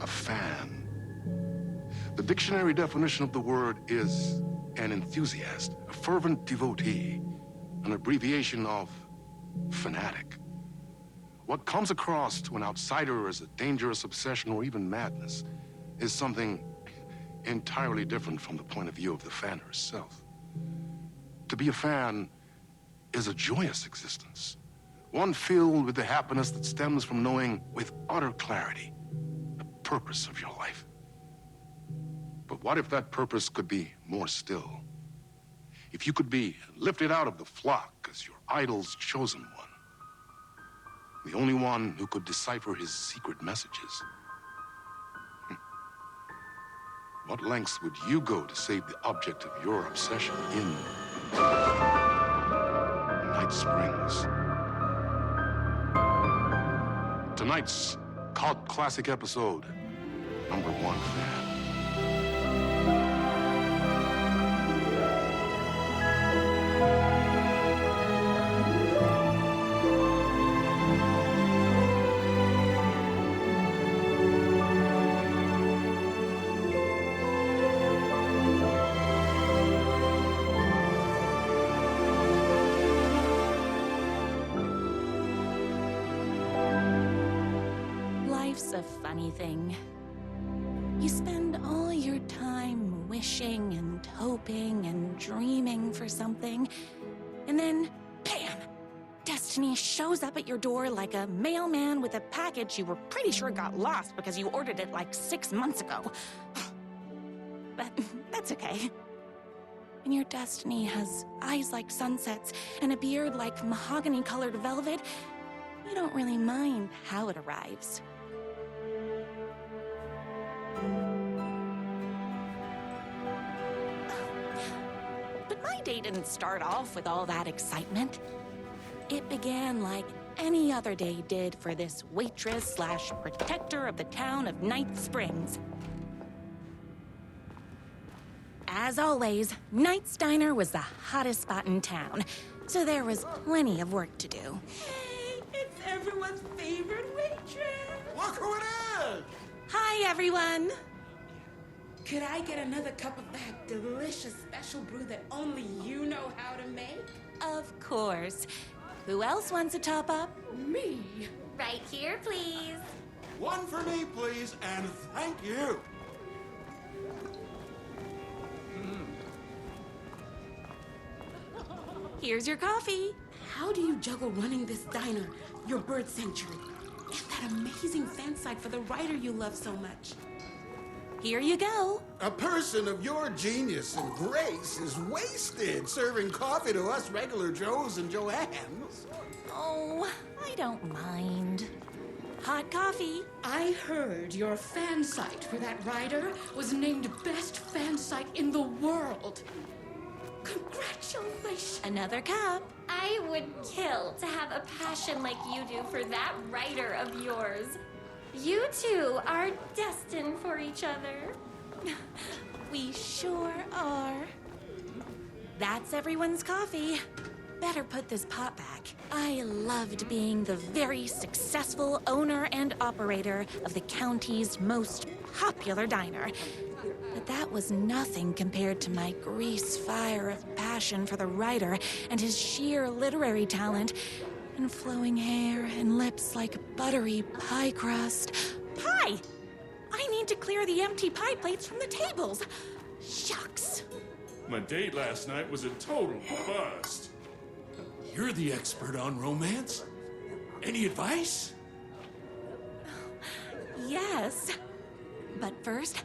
a fan. The dictionary definition of the word is an enthusiast, a fervent devotee, an abbreviation of fanatic. What comes across to an outsider as a dangerous obsession or even madness is something entirely different from the point of view of the fan herself. To be a fan is a joyous existence, one filled with the happiness that stems from knowing with utter clarity the purpose of your life. But what if that purpose could be more still? If you could be lifted out of the flock as your idol's chosen one, the only one who could decipher his secret messages. What lengths would you go to save the object of your obsession in Night Springs? Tonight's cult classic episode, number 1 fan. Life's a funny thing. You spend all your time wishing and hoping and dreaming for something, and then, bam! Destiny shows up at your door like a mailman with a package you were pretty sure got lost because you ordered it like 6 months ago. But that's okay. When your destiny has eyes like sunsets and a beard like mahogany-colored velvet, you don't really mind how it arrives. But my day didn't start off with all that excitement. It began like any other day did for this waitress/protector of the town of Night Springs. As always, Knight's Diner was the hottest spot in town, so there was plenty of work to do. Hey, it's everyone's favorite waitress. Look who it is! Hi, everyone! Could I get another cup of that delicious special brew that only you know how to make? Of course. Who else wants a top-up? Me. Right here, please. One for me, please, and thank you. Here's your coffee. How do you juggle running this diner, your bird sanctuary, and that amazing fan site for the writer you love so much? Here you go. A person of your genius and grace is wasted serving coffee to us regular Joes and Joannes. Oh, I don't mind. Hot coffee. I heard your fan site for that writer was named best fan site in the world. Congratulations. Another cup. I would kill to have a passion like you do for that writer of yours. You two are destined for each other. We sure are. That's everyone's coffee. Better put this pot back. I loved being the very successful owner and operator of the county's most popular diner. But that was nothing compared to my grease fire of passion for the writer and his sheer literary talent, and flowing hair and lips like buttery pie crust. Pie! I need to clear the empty pie plates from the tables. Shucks. My date last night was a total bust. You're the expert on romance. Any advice? Yes. But first,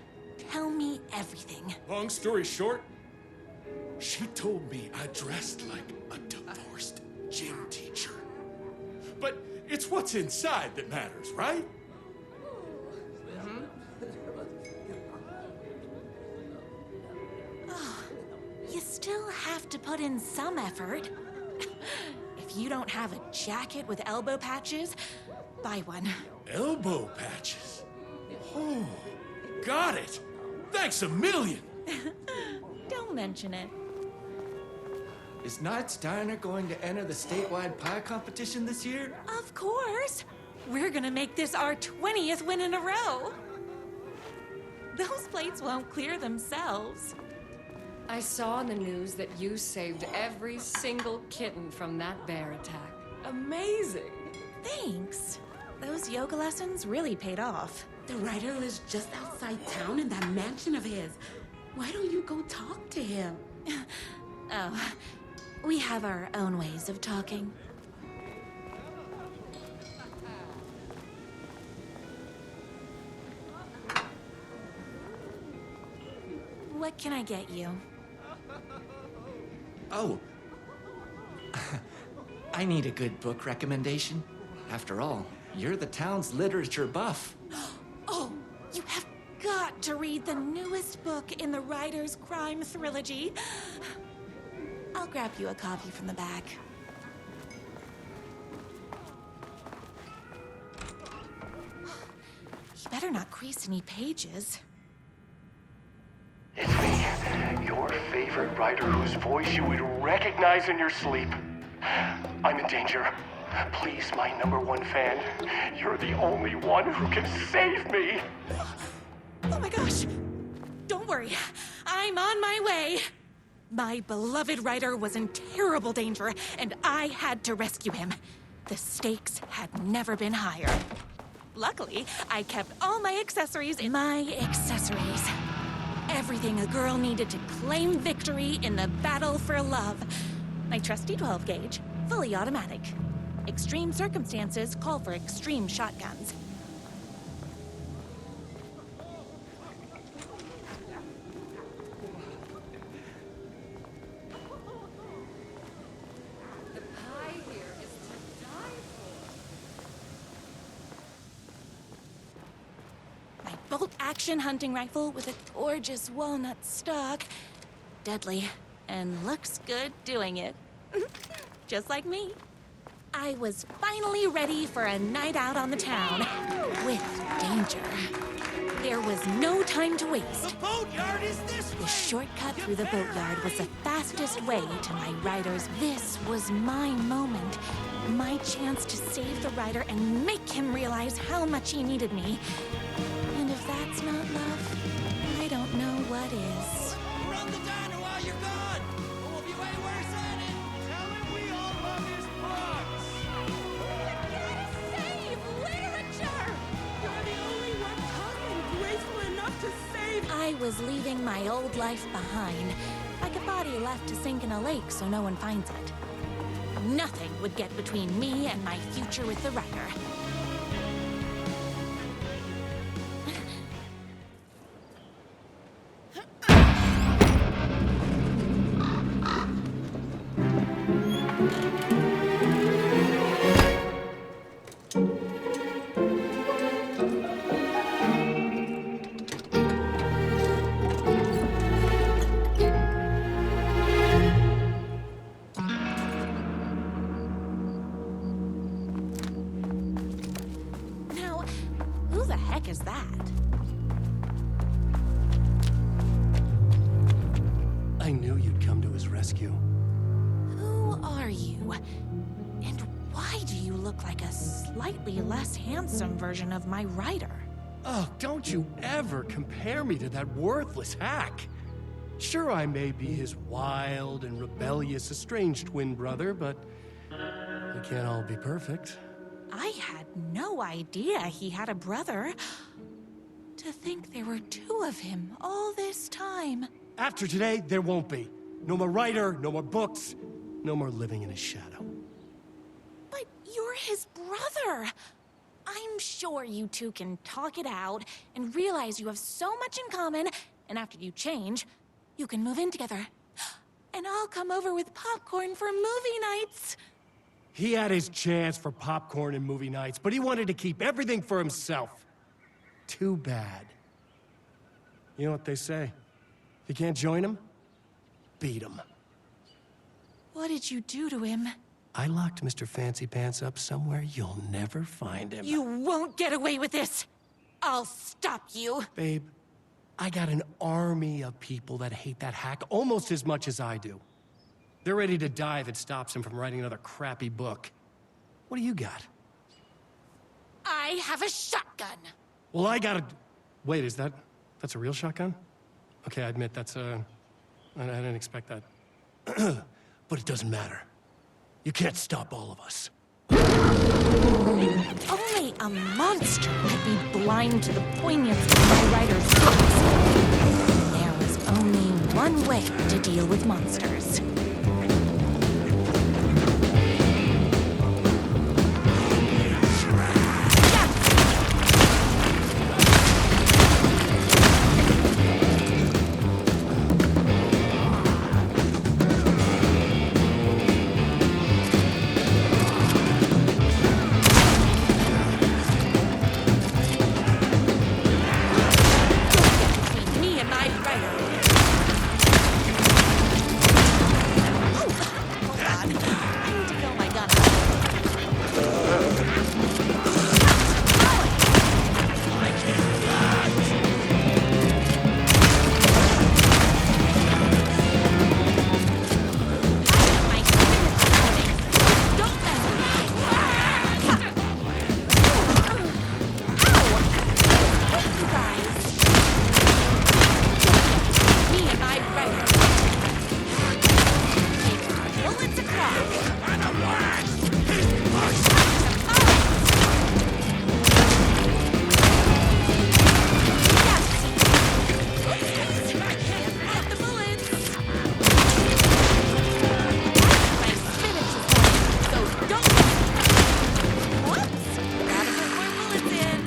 tell me everything. Long story short, She told me I dressed like a divorced gym teacher. but it's what's inside that matters, right? You still have to put in some effort. If you don't have a jacket with elbow patches, buy one. Elbow patches. Oh, got it. Thanks a million. Don't mention it. Is Knight's Diner going to enter the statewide pie competition this year? Of course. We're gonna make this our 20th win in a row. Those plates won't clear themselves. I saw in the news that you saved every single kitten from that bear attack. Amazing! Thanks. Those yoga lessons really paid off. The writer lives just outside town in that mansion of his. Why don't you go talk to him? Oh, we have our own ways of talking. What can I get you? Oh. I need a good book recommendation. After all, you're the town's literature buff. Oh, you have got to read the newest book in the Writer's Crime Trilogy. I'll grab you a copy from the back. You better not crease any pages. It's me, your favorite writer whose voice you would recognize in your sleep. I'm in danger. Please, my #1 fan, you're the only one who can save me. Oh my gosh! Don't worry, I'm on my way. My beloved writer was in terrible danger, and I had to rescue him. The stakes had never been higher. Luckily, I kept all my accessories in my accessories. Everything a girl needed to claim victory in the battle for love. My trusty 12 gauge, fully automatic. Extreme circumstances call for extreme shotguns. The pie here is to die for. My bolt-action hunting rifle with a gorgeous walnut stock. Deadly, and looks good doing it. Just like me. I was finally ready for a night out on the town. With danger. There was no time to waste. The boatyard is this way! The shortcut through the boatyard was the fastest way to my writer's. This was my moment. My chance to save the writer and make him realize how much he needed me. And if that's not love, I don't know what is. Run the diner while you're gone! We'll be way worse at it! Tell him we all love his books! Save literature! You're the only one tough and graceful enough to save. I was leaving my old life behind, like a body left to sink in a lake so no one finds it. Nothing would get between me and my future with the writer. Now, who the heck is that? I knew you'd come to his rescue. Who are you? And why do you look like a slightly less handsome version of my writer? Oh, don't you ever compare me to that worthless hack. Sure, I may be his wild and rebellious estranged twin brother, but we can't all be perfect. I had no idea he had a brother. To think there were two of him all this time. After today, there won't be. No more writer, no more books, no more living in his shadow. But you're his brother. I'm sure you two can talk it out and realize you have so much in common, and after you change, you can move in together. And I'll come over with popcorn for movie nights. He had his chance for popcorn and movie nights, but he wanted to keep everything for himself. Too bad. You know what they say? If you can't join him, beat him. What did you do to him? I locked Mr. Fancy Pants up somewhere you'll never find him. You won't get away with this. I'll stop you. Babe, I got an army of people that hate that hack almost as much as I do. They're ready to die if it stops him from writing another crappy book. What do you got? I have a shotgun. Well, I got a... Wait, is that That's a real shotgun? Okay, I admit that's I didn't expect that. But it doesn't matter. You can't stop all of us. Only a monster could be blind to the poignancy of my writer's books. There was only one way to deal with monsters. Me and my writer. Hold on. I need to fill my gun up. My spirit's warning. Don't mess with me. Ow! Hey, you guys. Me and my writer. Bullets across. Get the bullets. My spinach is warning, so don't. Whoops! Gotta put more bullets in.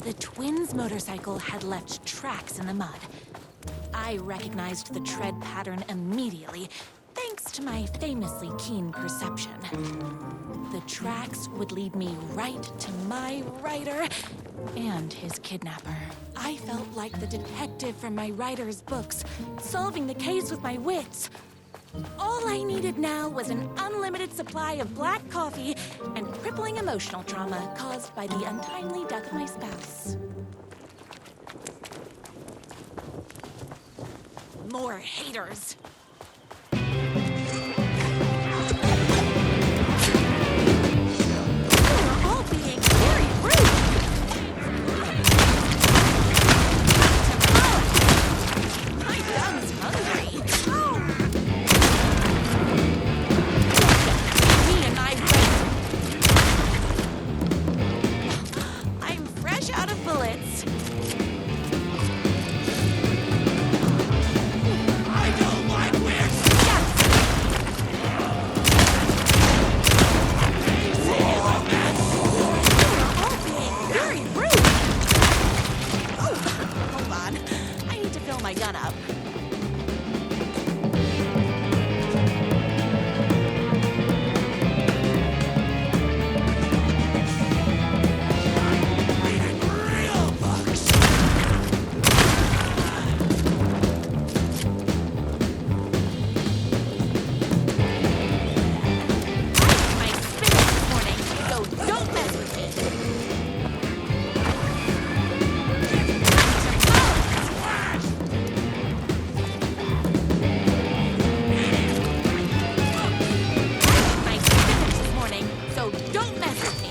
The twins' motorcycle had left tracks in the mud. I recognized the tread pattern immediately, thanks to my famously keen perception. The tracks would lead me right to my writer and his kidnapper. I felt like the detective from my writer's books, solving the case with my wits. All I needed now was an unlimited supply of black coffee and crippling emotional trauma caused by the untimely death of my spouse. More haters. You're all being very rude. My gum's hungry. Me and my friend. I'm fresh out of bullets. Very rude. Oh, hold on. I need to fill my gun up. My spinach this morning, so don't mess with me. My spinach this morning, so don't mess with me.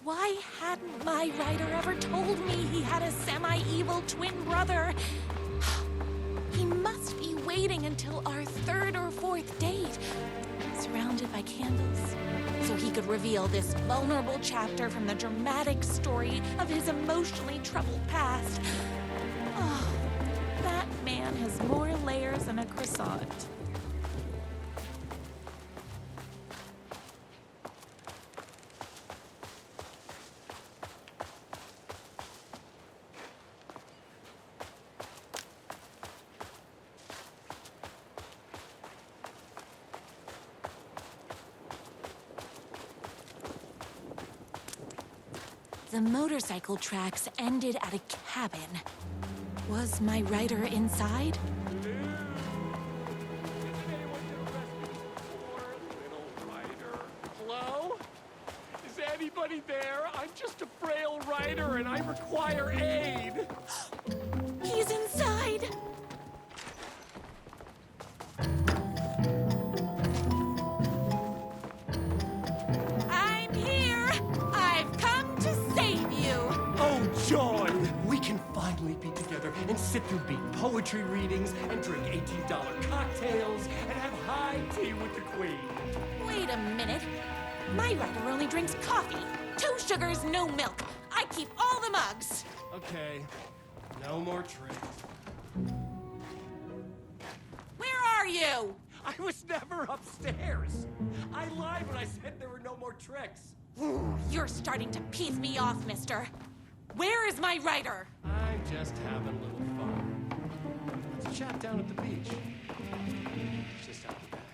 Why hadn't my writer ever told me he had a semi-evil twin brother? He must be waiting until our third or fourth date, surrounded by candles, so he could reveal this vulnerable chapter from the dramatic story of his emotionally troubled past. Oh, that man has more layers than a croissant. The motorcycle tracks ended at a cabin. Was my writer inside? Hello? Is anybody there? I'm just a frail writer and I require aid. He's inside! sit through beat poetry readings and drink $18 cocktails and have high tea with the queen. Wait a minute. My writer only drinks coffee. 2 sugars, no milk. I keep all the mugs. Okay, no more tricks. Where are you? I was never upstairs. I lied when I said there were no more tricks. You're starting to piss me off, mister. Where is my writer? I'm just having a little fun. Let's chat down at the beach. Just out the back.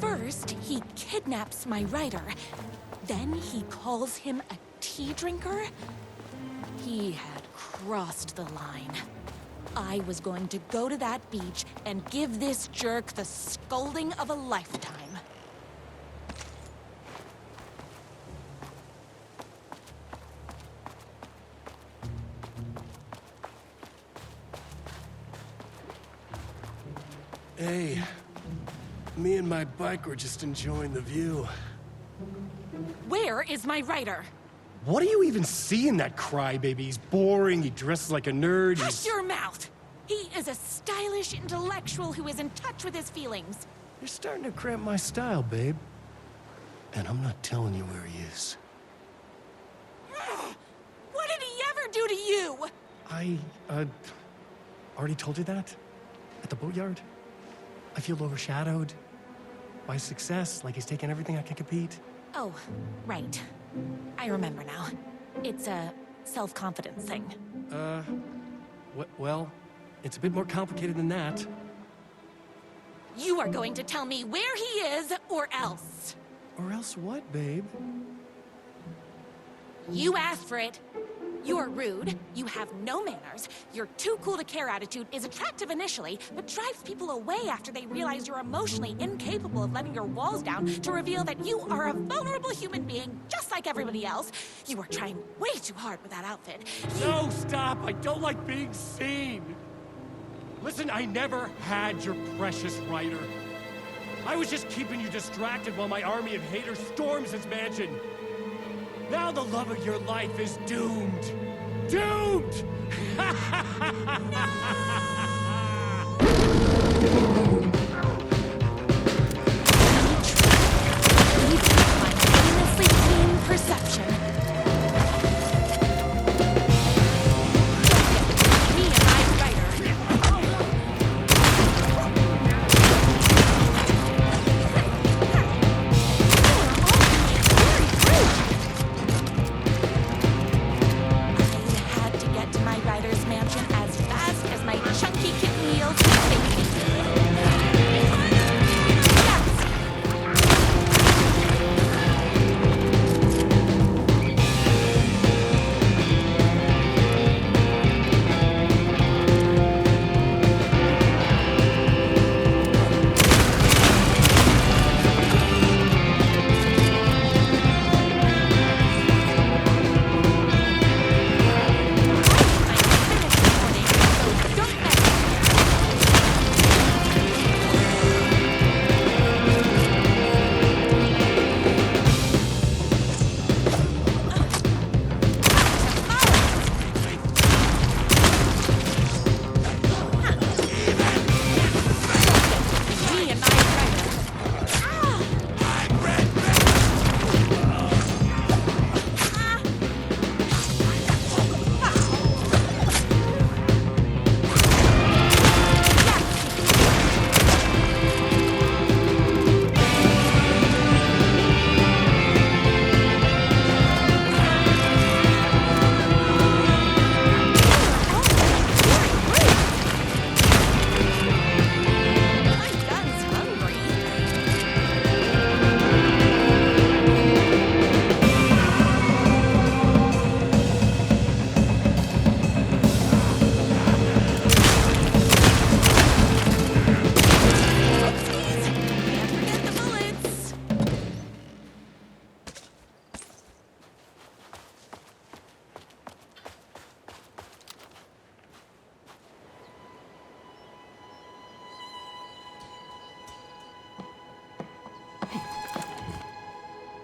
First, he kidnaps my writer. Then he calls him a tea drinker. He had crossed the line. I was going to go to that beach and give this jerk the scolding of a lifetime. Hey, me and my bike were just enjoying the view. Where is my writer? What do you even see in that crybaby? He's boring, he dresses like a nerd, Hush your mouth! He is a stylish intellectual who is in touch with his feelings. You're starting to cramp my style, babe. And I'm not telling you where he is. What did he ever do to you? I, already told you that? At the boatyard? I feel overshadowed by success, like he's taken everything I can compete. Oh, right. I remember now. It's a self-confidence thing. Well, it's a bit more complicated than that. You are going to tell me where he is, or else. Or else what, babe? You asked for it. You're rude, you have no manners, your too cool to care attitude is attractive initially, but drives people away after they realize you're emotionally incapable of letting your walls down to reveal that you are a vulnerable human being just like everybody else. You are trying way too hard with that outfit. No, stop! I don't like being seen! Listen, I never had your precious writer. I was just keeping you distracted while my army of haters storms his mansion. Now the love of your life is doomed. Doomed! Famously keen perception. Me and my writer. I had to get to my writer's mansion as fast as my chunky kitten wheels could take me. Yes! Me and my writer. My gun's hungry. Oopsies! Can't forget the bullets.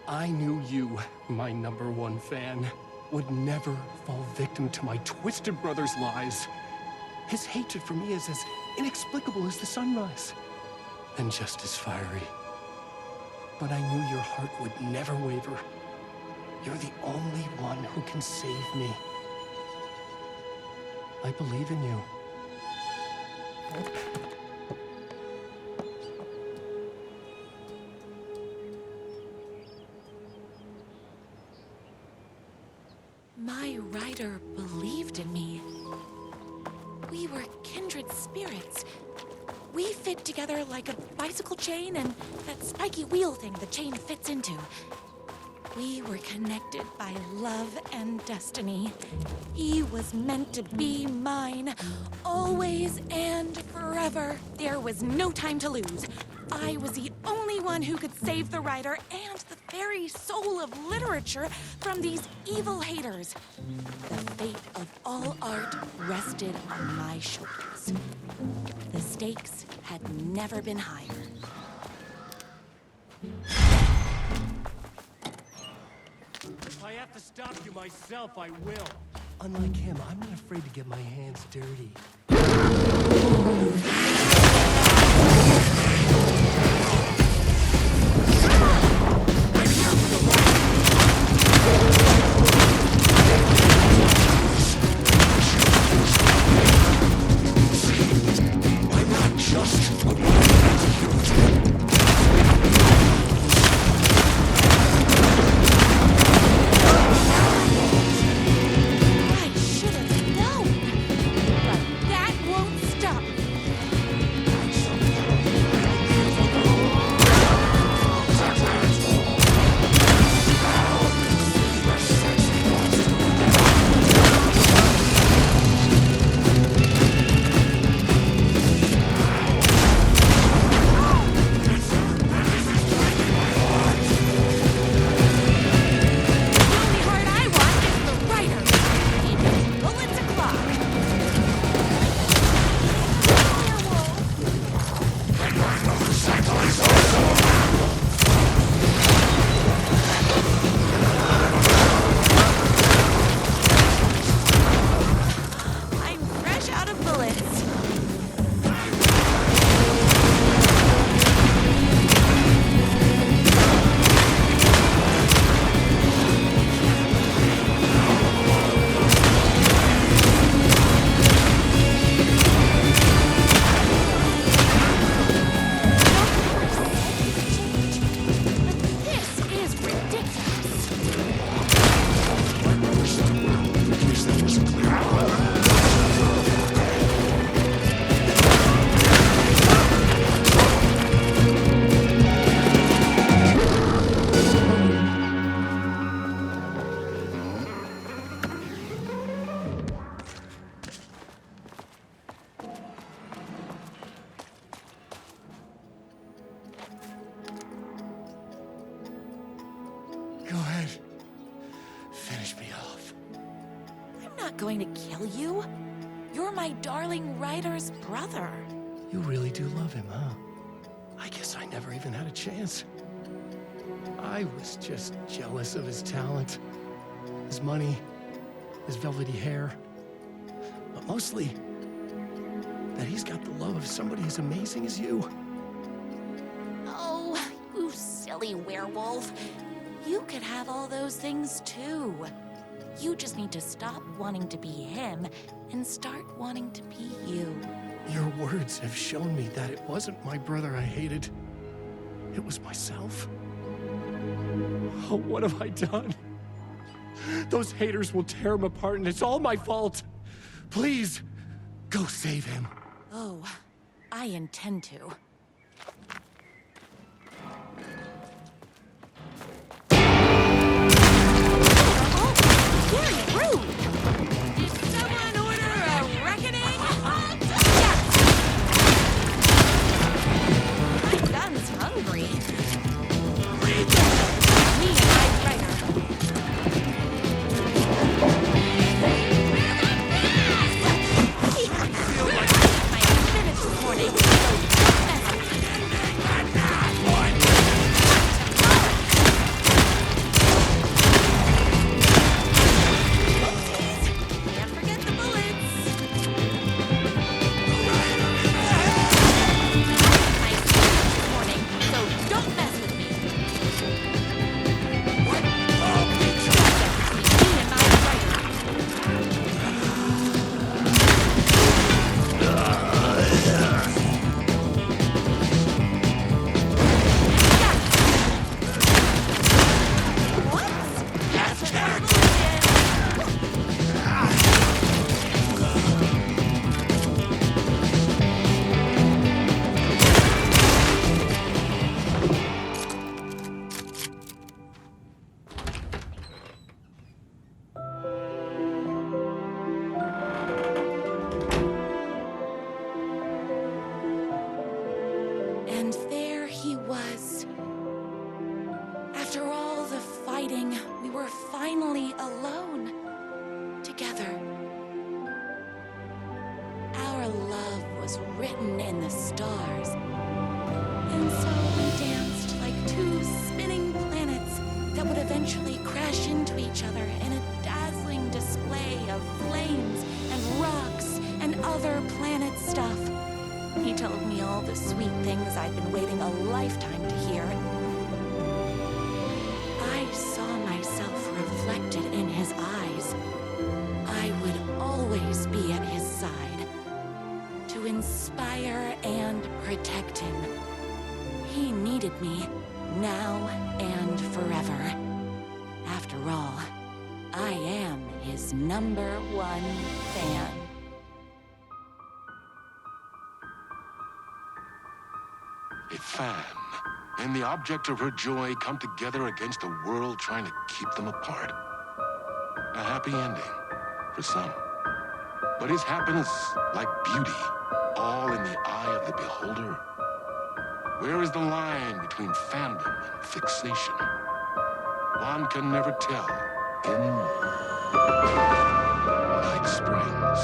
I knew you, my #1 fan, would never fall victim to my twisted brother's lies. His hatred for me is as inexplicable as the sunrise, and just as fiery. But I knew your heart would never waver. You're the only one who can save me. I believe in you. My rider believed in me. We were kindred spirits. We fit together like a bicycle chain and that spiky wheel thing the chain fits into. We were connected by love and destiny. He was meant to be mine, always and forever. There was no time to lose. I was the only one who could save the writer and the very soul of literature from these evil haters. The fate of all art rested on my shoulders. The stakes had never been higher. If I have to stop you myself, I will. Unlike him, I'm not afraid to get my hands dirty. I should have known, but that won't stop me. The only heart I want is the writer. Need bullets o'clock. I'm fresh out of bullets. This is ridiculous. Go ahead. Finish me off. I'm not going to kill you. You're my darling writer's brother. You really do love him, huh? I guess I never even had a chance. I was just jealous of his talent, his money, his velvety hair. But mostly, that he's got the love of somebody as amazing as you. Oh, you silly werewolf. You could have all those things too. You just need to stop wanting to be him and start wanting to be you. Your words have shown me that it wasn't my brother I hated. It was myself. Oh, what have I done? Those haters will tear him apart, and it's all my fault. Please, go save him. Oh, I intend to. Oh, very rude! Did someone order a reckoning? Yes! My gun's hungry. Me and my writer. I finished this morning, so don't mess And there he was. After all the fighting, we were finally alone. Together. Our love was written in the stars. And so we danced like two spinning planets that would eventually crash into each other in a dazzling display of flames and rocks and other planet stuff. He told me all the sweet things I'd been waiting a lifetime to hear. I saw myself reflected in his eyes. I would always be at his side, to inspire and protect him. He needed me, now and forever. After all, I am his #1 fan. A fan and the object of her joy come together against a world trying to keep them apart. A happy ending for some. But is happiness, like beauty, all in the eye of the beholder? Where is the line between fandom and fixation? One can never tell in Night Springs.